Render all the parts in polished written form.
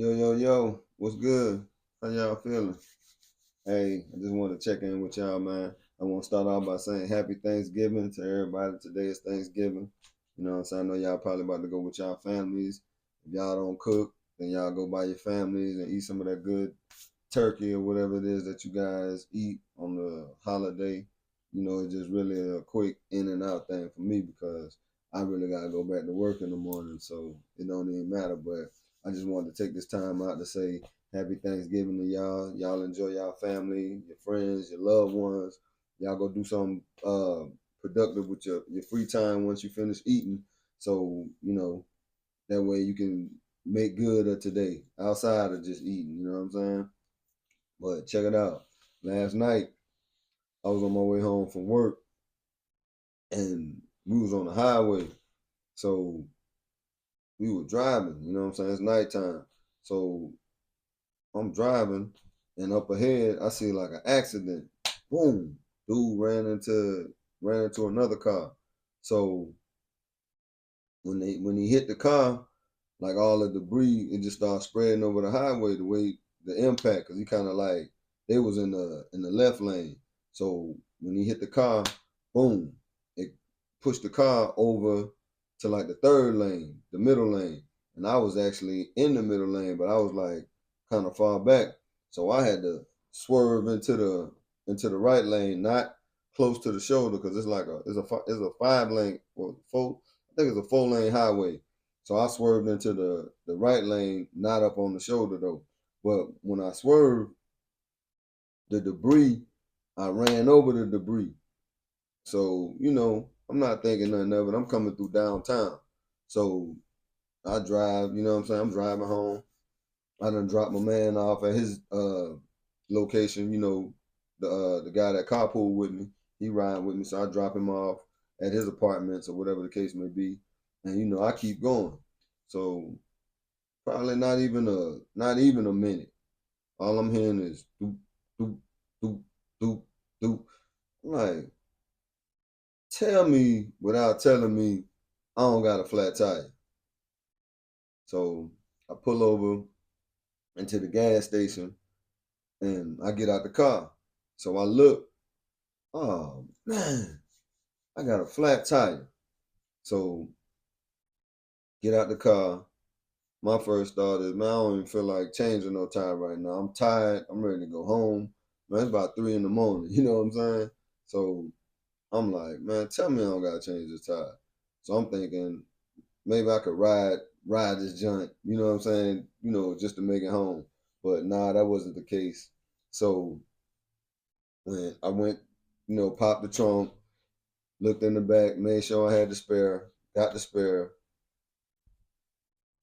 Yo, yo, yo, what's good? How y'all feeling? Hey, I just want to check in with y'all, man. I want to start off by saying happy Thanksgiving to everybody. Today is Thanksgiving. You know what I'm saying? I know y'all probably about to go with y'all families. If y'all don't cook, then y'all go by your families and eat some of that good turkey or whatever it is that you guys eat on the holiday. You know, it's just really a quick in and out thing for me because I really gotta go back to work in the morning, so it don't even matter. But I just wanted to take this time out to say happy Thanksgiving to y'all. Y'all enjoy y'all family, your friends, your loved ones. Y'all go do something productive with your free time once you finish eating. So, that way you can make good of today outside of just eating, you know what I'm saying? But check it out. Last night I was on my way home from work and we was on the highway. So we were driving, you know what I'm saying? It's nighttime. So I'm driving and up ahead I see like an accident. Boom. Dude ran into another car. So when he hit the car, like all the debris, it just started spreading over the highway the way the impact, because he kind of like they was in the left lane. So when he hit the car, boom, it pushed the car over to like the third lane, the middle lane, and I was actually in the middle lane, but I was like kind of far back, so I had to swerve into the right lane, not close to the shoulder, because it's a 5 lane or four. I think it's a 4 lane highway. So I swerved into the right lane, not up on the shoulder though. But when I swerved, the debris, I ran over the debris. So, I'm not thinking nothing of it. I'm coming through downtown. So I drive, you know what I'm saying? I'm driving home. I done dropped my man off at his location, the guy that carpool with me, he riding with me. So I drop him off at his apartments or whatever the case may be. And I keep going. So probably not even a minute. All I'm hearing is doop, doop, doop, doop, doop. I'm like, tell me without telling me I don't got a flat tire. So I pull over into the gas station and I get out the car. So I look, oh man, I got a flat tire. So get out the car. My first thought is, man, I don't even feel like changing no tire right now. I'm tired. I'm ready to go home. Man, it's about 3 in the morning. You know what I'm saying? So I'm like, man, tell me I don't gotta change the tire. So I'm thinking maybe I could ride this joint. You know what I'm saying? Just to make it home. But nah, that wasn't the case. So when I went, popped the trunk, looked in the back, made sure I had the spare, got the spare,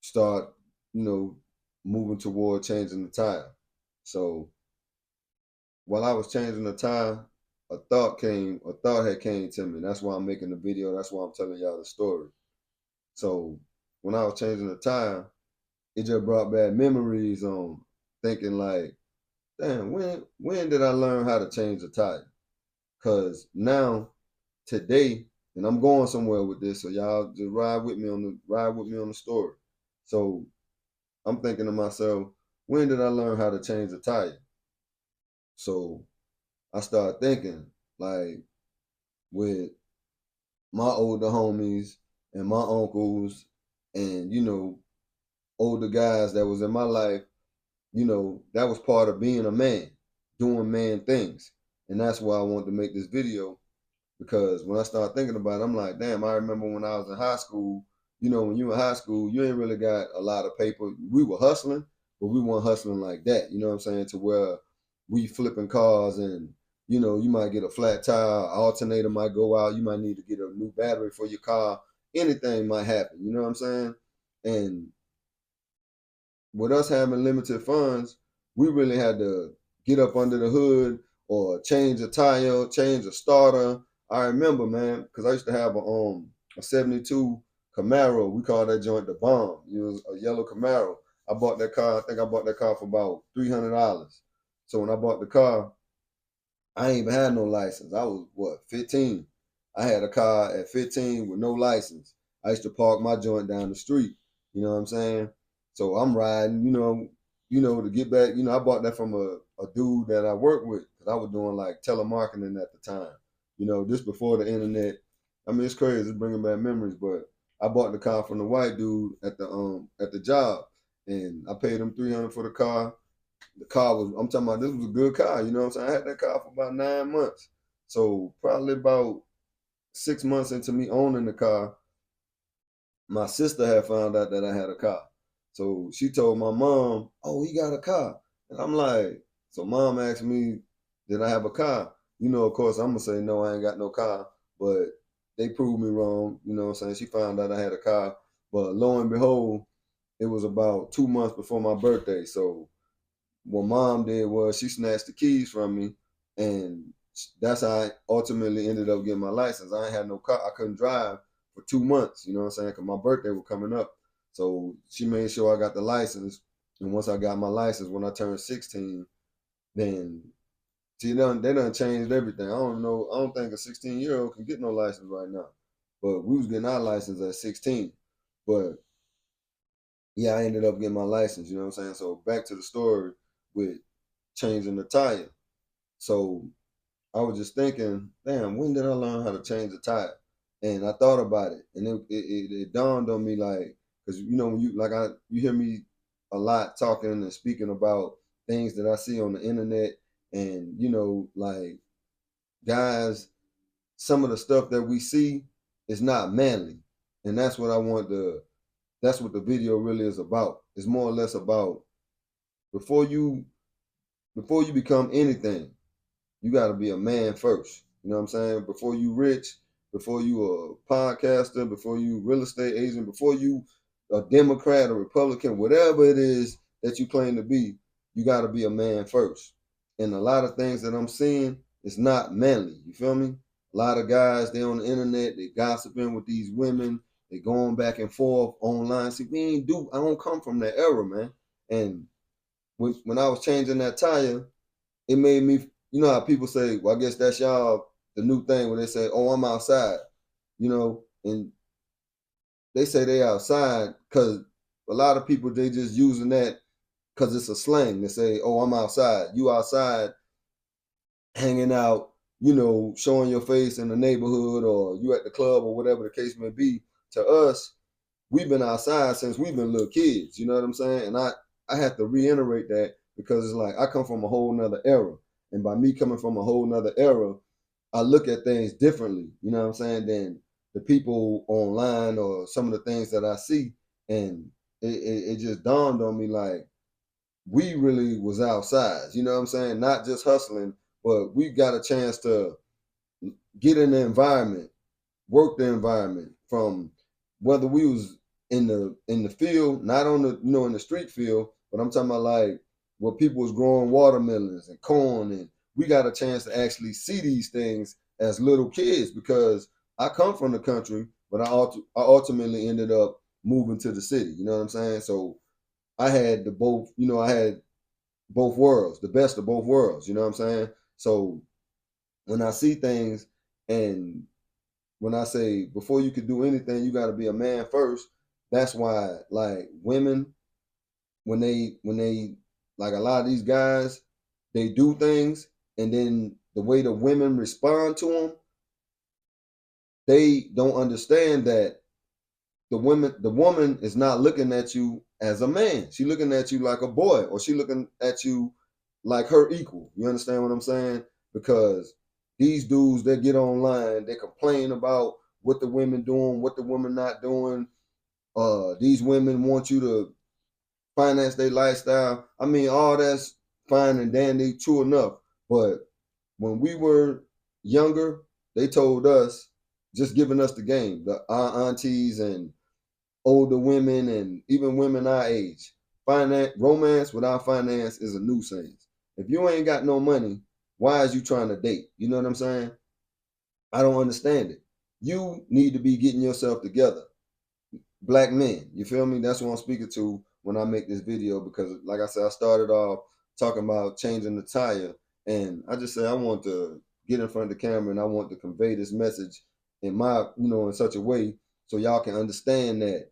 start, you know, moving toward changing the tire. So while I was changing the tire, a thought had came to me. That's why I'm making the video. That's why I'm telling y'all the story. So when I was changing the tire, it just brought back memories on thinking like, damn, when did I learn how to change a tire? Cause now today, and I'm going somewhere with this, so y'all just ride with me on the story. So I'm thinking to myself, when did I learn how to change a tire? So I started thinking, like, with my older homies and my uncles and, older guys that was in my life, that was part of being a man, doing man things. And that's why I wanted to make this video, because when I started thinking about it, I'm like, damn, I remember when I was in high school, when you in high school, you ain't really got a lot of paper. We were hustling, but we weren't hustling like that. You know what I'm saying? To where we flipping cars and, you might get a flat tire, alternator might go out, you might need to get a new battery for your car. Anything might happen. You know what I'm saying? And with us having limited funds, we really had to get up under the hood or change a tire, change a starter. I remember, man, because I used to have a '72 Camaro. We called that joint the bomb. It was a yellow Camaro. I bought that car. I think I bought that car for about $300. So when I bought the car, I ain't even had no license. I was what, 15. I had a car at 15 with no license. I used to park my joint down the street. You know what I'm saying? So I'm riding, to get back. I bought that from a dude that I worked with because I was doing like telemarketing at the time. Just before the internet. I mean, it's crazy. It's bringing back memories, but I bought the car from the white dude at the job, and I paid him 300 for the car. The car was, I'm talking about, this was a good car. You know what I'm saying? I had that car for about 9 months. So probably about 6 months into me owning the car, my sister had found out that I had a car. So she told my mom, "Oh, he got a car." And I'm like, so mom asked me, "Did I have a car?" Of course, I'm going to say, "No, I ain't got no car." But they proved me wrong. You know what I'm saying? She found out I had a car. But lo and behold, it was about 2 months before my birthday. So what mom did was she snatched the keys from me, and that's how I ultimately ended up getting my license. I ain't had no car. I couldn't drive for 2 months. You know what I'm saying? Because my birthday was coming up. So she made sure I got the license. And once I got my license, when I turned 16, then see, they done changed everything. I don't know. I don't think a 16-year-old can get no license right now. But we was getting our license at 16. But yeah, I ended up getting my license. You know what I'm saying? So back to the story with changing the tire. So I was just thinking, damn, when did I learn how to change a tire? And I thought about it, and it dawned on me like, because when you hear me a lot talking and speaking about things that I see on the internet, and like guys, some of the stuff that we see is not manly, and that's what I want to. That's what the video really is about. It's more or less about before you before you become anything, you got to be a man first. You know what I'm saying? Before you rich, before you a podcaster, before you real estate agent, before you a Democrat or Republican, whatever it is that you claim to be, you got to be a man first. And a lot of things that I'm seeing is not manly. You feel me? A lot of guys, they on the internet, they gossiping with these women, they going back and forth online. See, I don't come from that era, man. And when I was changing that tire, it made me, how people say, well, I guess that's y'all the new thing where they say, oh, I'm outside, and they say they outside because a lot of people, they just using that because it's a slang. They say, oh, I'm outside. You outside hanging out, showing your face in the neighborhood, or you at the club, or whatever the case may be. To us, we've been outside since we've been little kids. You know what I'm saying? And I have to reiterate that because it's like I come from a whole nother era. And by me coming from a whole nother era, I look at things differently, you know what I'm saying, than the people online or some of the things that I see. And it just dawned on me like we really was outside, you know what I'm saying? Not just hustling, but we got a chance to get in the environment, work the environment from whether we was in the field, not on the in the street field, but I'm talking about like where people was growing watermelons and corn, and we got a chance to actually see these things as little kids because I come from the country, but I ultimately ended up moving to the city. You know what I'm saying? So I had I had both worlds, the best of both worlds. You know what I'm saying? So when I see things and when I say before you could do anything, you got to be a man first. That's why, like women, when they like a lot of these guys, they do things, and then the way the women respond to them, they don't understand that the woman is not looking at you as a man. She looking at you like a boy, or she looking at you like her equal. You understand what I'm saying? Because these dudes that get online, they complain about what the women doing, what the women not doing. These women want you to finance their lifestyle. I mean, all that's fine and dandy, true enough. But when we were younger, they told us, just giving us the game, our aunties and older women and even women our age. Romance without finance is a nuisance. If you ain't got no money, why is you trying to date? You know what I'm saying? I don't understand it. You need to be getting yourself together. Black men, you feel me? That's what I'm speaking to when I make this video because like I said, I started off talking about changing the tire, and I just say I want to get in front of the camera and I want to convey this message in in such a way so y'all can understand that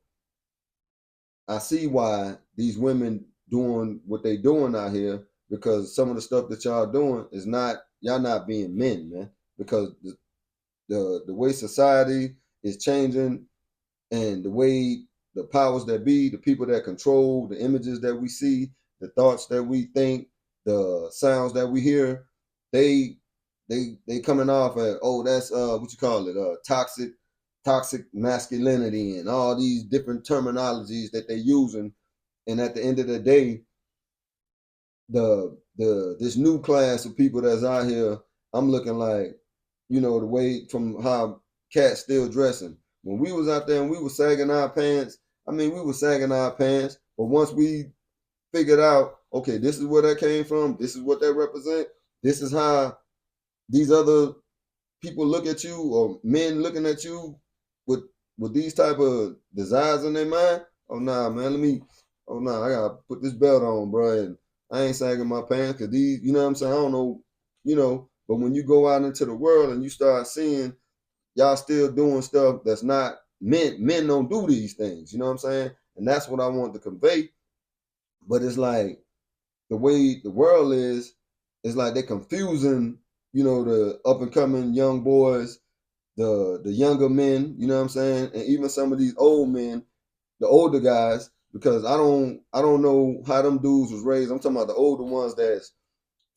I see why these women doing what they doing out here, because some of the stuff that y'all doing is not, y'all not being men, man. Because the way society is changing, and the way the powers that be, the people that control the images that we see, the thoughts that we think, the sounds that we hear, they they coming off at, oh, that's what you call it, toxic masculinity, and all these different terminologies that they using. And at the end of the day, the this new class of people that's out here, I'm looking like, the way from how cats still dressing. When we was out there and we were sagging our pants, I mean, we were sagging our pants, but once we figured out, okay, this is where that came from, this is what that represent, this is how these other people look at you, or men looking at you with these type of desires in their mind. Oh nah, man, I gotta put this belt on, bro, and I ain't sagging my pants because these, you know what I'm saying? I don't know, but when you go out into the world and you start seeing y'all still doing stuff that's not men don't do these things, you know what I'm saying? And that's what I want to convey. But it's like the way the world is, it's like they're confusing, the up and coming young boys, the younger men, you know what I'm saying, and even some of these old men, the older guys, because I don't know how them dudes was raised. I'm talking about the older ones that's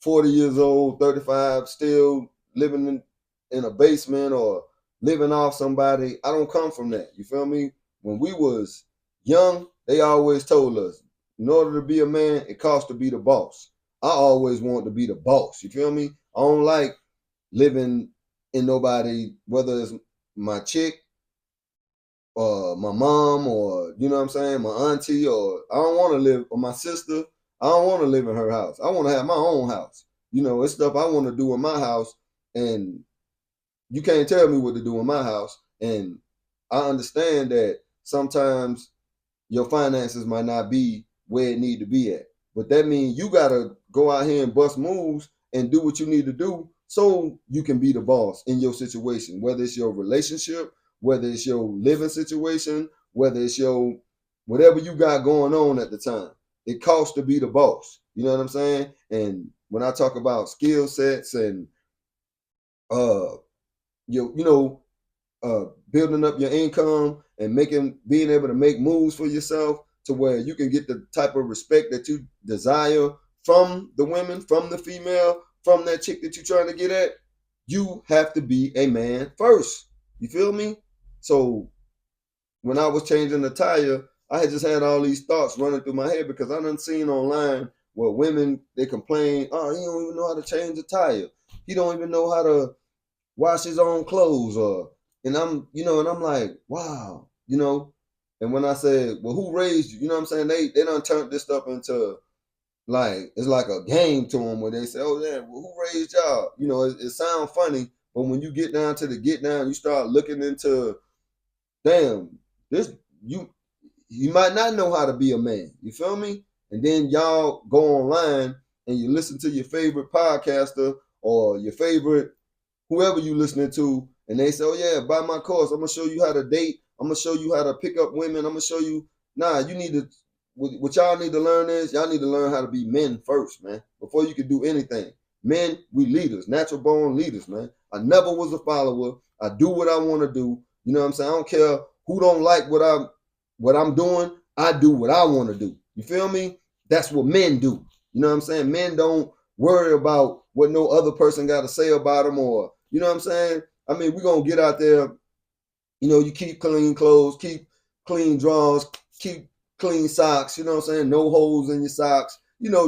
40 years old, 35, still living in a basement or living off somebody. I don't come from that. You feel me? When we was young, they always told us, in order to be a man, it costs to be the boss. I always want to be the boss. You feel me? I don't like living in nobody, whether it's my chick or my mom, or what I'm saying, my auntie, or I don't want to live, or my sister. I don't want to live in her house. I want to have my own house. It's stuff I want to do in my house, and you can't tell me what to do in my house. And I understand that sometimes your finances might not be where it need to be at. But that means you gotta go out here and bust moves and do what you need to do so you can be the boss in your situation, whether it's your relationship, whether it's your living situation, whether it's your whatever you got going on at the time. It costs to be the boss. You know what I'm saying? And when I talk about skill sets and uh building up your income and being able to make moves for yourself to where you can get the type of respect that you desire from the women, from the female, from that chick that you're trying to get at. You have to be a man first. You feel me? So when I was changing the tire, I had just had all these thoughts running through my head, because I done seen online where women, they complain, oh, he don't even know how to change a tire. He don't even know how to wash his own clothes, or and I'm like, wow. And when I said, well, who raised you? You know what I'm saying? They done turned this stuff into, like, it's like a game to them, where they say, oh yeah, well, who raised y'all? It sounds funny, but when you get down to the get down, you start looking into, damn, this you might not know how to be a man. You feel me? And then y'all go online and you listen to your favorite podcaster or your favorite whoever you listening to, and they say, oh yeah, buy my course. I'm gonna show you how to date. I'm gonna show you how to pick up women. I'm gonna show you. Nah, you need to. What y'all need to learn is, y'all need to learn how to be men first, man, before you can do anything. Men, we leaders, natural born leaders, man. I never was a follower. I do what I want to do. You know what I'm saying? I don't care who don't like what I'm doing. I do what I want to do. You feel me? That's what men do. You know what I'm saying? Men don't worry about what no other person got to say about them, or you know what I'm saying? I mean, we're going to get out there, you keep clean clothes, keep clean drawers, keep clean socks, you know what I'm saying? No holes in your socks,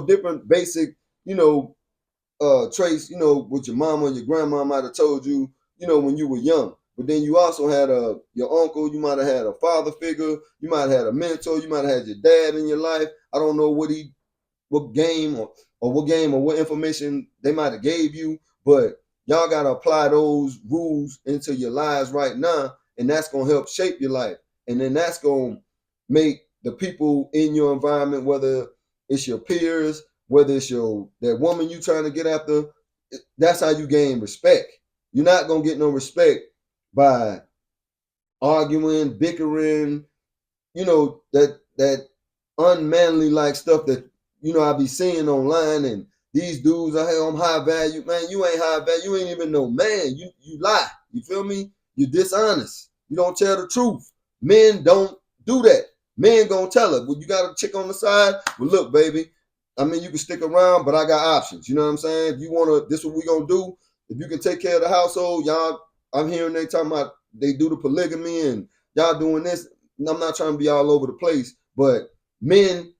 different basic, you know, traits, what your mama and your grandma might have told you, when you were young. But then you also had your uncle, you might have had a father figure, you might have had a mentor, you might have had your dad in your life. I don't know what game or what game or what information they might have gave you, but y'all got to apply those rules into your lives right now, and that's going to help shape your life. And then that's going to make the people in your environment, whether it's your peers, whether it's that woman you trying to get after, that's how you gain respect. You're not going to get no respect by arguing, bickering, that unmanly like stuff that I be seeing online, and these dudes are, hey, I'm high value. Man, you ain't high value. You ain't even no man. You lie. You feel me? You're dishonest. You don't tell the truth. Men don't do that. Men gonna tell it. Well, you got a chick on the side. Well, look, baby. I mean, you can stick around, but I got options. You know what I'm saying? If you wanna, this is what we gonna do. If you can take care of the household, y'all. I'm hearing they talking about they do the polygamy and y'all doing this. I'm not trying to be all over the place, but men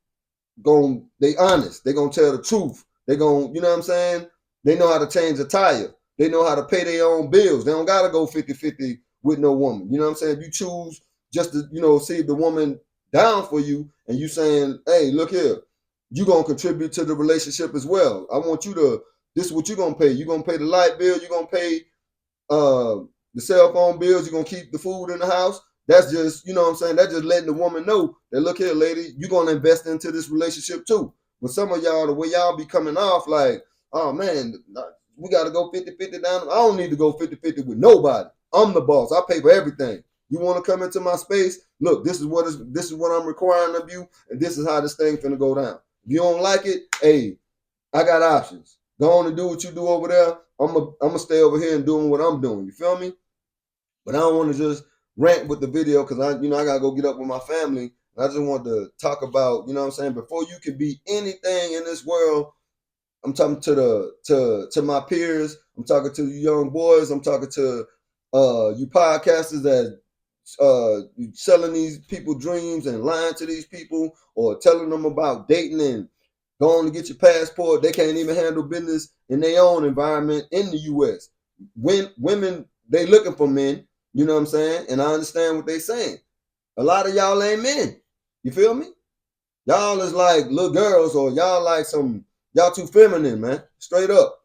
they honest. They gonna tell the truth. They gonna, you know what I'm saying? They know how to change a tire. They know how to pay their own bills. They don't gotta go 50-50 with no woman. You know what I'm saying? If you choose just to, see if the woman down for you and you saying, hey, look here, you gonna contribute to the relationship as well. I want you to, this is what you're gonna pay. You're gonna pay the light bill, you're gonna pay uh the cell phone bills, you're gonna keep the food in the house. That's just, you know what I'm saying? That's just letting the woman know that, look here, lady, you're gonna invest into this relationship too. But some of y'all, the way y'all be coming off like, oh man, we gotta go 50-50 down. I don't need to go 50-50 with nobody. I'm the boss. I pay for everything. You want to come into my space? Look, this is what I'm requiring of you, and this is how this thing finna go down. If you don't like it, hey, I got options. Go on and do what you do over there. I'm gonna stay over here and doing what I'm doing. You feel me? But I don't want to just rant with the video because I gotta go get up with my family. And I just want to talk about, what I'm saying, before you can be anything in this world. I'm talking to my peers. I'm talking to you young boys. I'm talking to you podcasters that you selling these people dreams and lying to these people or telling them about dating and going to get your passport. They can't even handle business in their own environment in the U.S. When women, they looking for men, you know what I'm saying? And I understand what they saying. A lot of y'all ain't men. You feel me? Y'all is like little girls, or y'all too feminine, man. Straight up.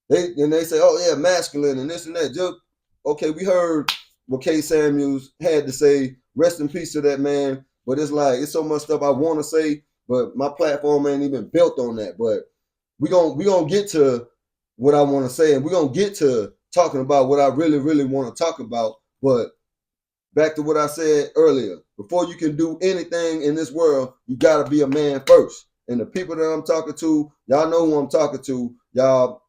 They say, oh yeah, masculine and this and that. Just okay, we heard what K. Samuels had to say. Rest in peace to that man. But it's like it's so much stuff I want to say, but my platform ain't even built on that. But we gonna get to what I want to say, and we're gonna get to talking about what I really, really want to talk about. But back to what I said earlier. Before you can do anything in this world, you gotta be a man first. And the people that I'm talking to, y'all know who I'm talking to. Y'all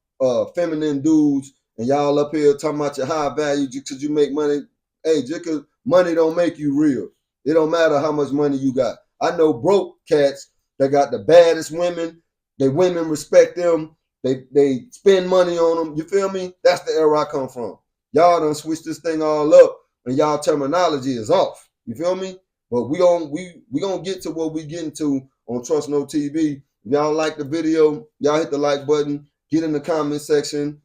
feminine dudes, and y'all up here talking about your high value just because you make money. Hey, just because money don't make you real. It don't matter how much money you got. I know broke cats that got the baddest women. They women respect them. They spend money on them. You feel me? That's the era I come from. Y'all done switch this thing all up, and y'all terminology is off. You feel me? But we gonna get to what we getting to on Trust No TV. If y'all like the video, y'all hit the like button. Get in the comment section.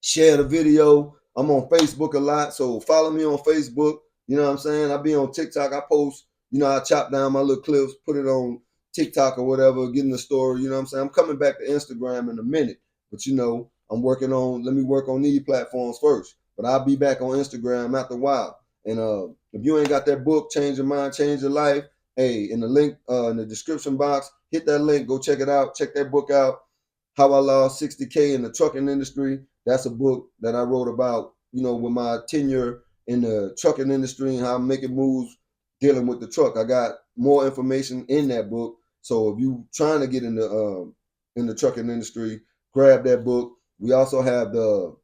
Share the video. I'm on Facebook a lot, so follow me on Facebook. You know what I'm saying? I be on TikTok. I post, I chop down my little clips, put it on TikTok or whatever, get in the story. You know what I'm saying? I'm coming back to Instagram in a minute. But let me work on these platforms first. But I'll be back on Instagram after a while. And if you ain't got that book, Change Your Mind, Change Your Life, hey, in the link in the description box, hit that link, go check it out, check that book out. How I Lost 60K in the Trucking Industry. That's a book that I wrote about, with my tenure in the trucking industry and how I'm making moves dealing with the truck. I got more information in that book. So if you trying to get in the trucking industry, grab that book. We also have the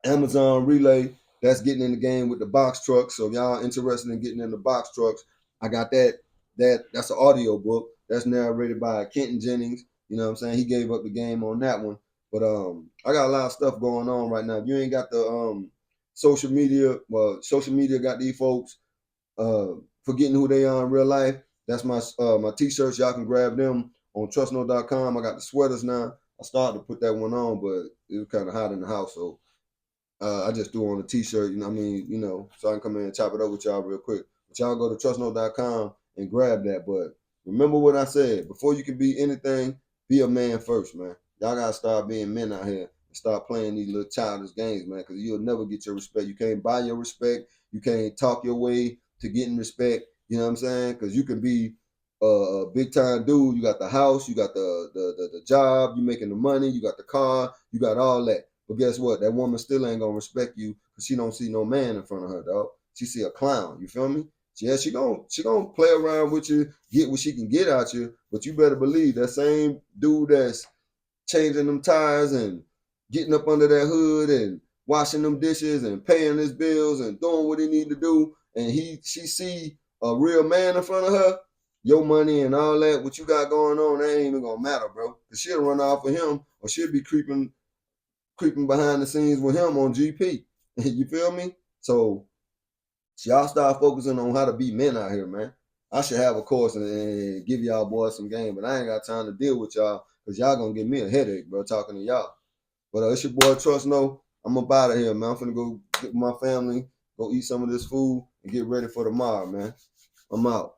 Amazon Relay that's getting in the game with the box trucks. So if y'all interested in getting in the box trucks, I got that. That's an audio book that's narrated by Kenton Jennings. You know what I'm saying? He gave up the game on that one. But I got a lot of stuff going on right now. If you ain't got the social media, well, social media got these folks forgetting who they are in real life. That's my t-shirts. Y'all can grab them on trustno.com. I got the sweaters now. I started to put that one on, but it was kind of hot in the house, so I just threw on a t-shirt, so I can come in and chop it up with y'all real quick. But y'all go to trustno.com and grab that. But remember what I said. Before you can be anything, be a man first, man. Y'all got to start being men out here and start playing these little childish games, man, because you'll never get your respect. You can't buy your respect. You can't talk your way to getting respect. You know what I'm saying? Because you can be a big-time dude. You got the house. You got the job. You making the money. You got the car. You got all that. But guess what? That woman still ain't gonna respect you because she don't see no man in front of her, dog. She see a clown. You feel me? Yeah, she gonna play around with you, get what she can get out you, but you better believe that same dude that's changing them tires and getting up under that hood and washing them dishes and paying his bills and doing what he need to do, and she see a real man in front of her, your money and all that, what you got going on, that ain't even gonna matter, bro. Cause she'll run off with him, or she'll be creeping behind the scenes with him on GP. You feel me? So y'all start focusing on how to be men out here, man. I should have a course and give y'all boys some game, but I ain't got time to deal with y'all because y'all gonna give me a headache, bro, talking to y'all. But it's your boy Trust No. I'm up out of here, man. I'm finna go get with my family, go eat some of this food, and get ready for tomorrow, man. I'm out.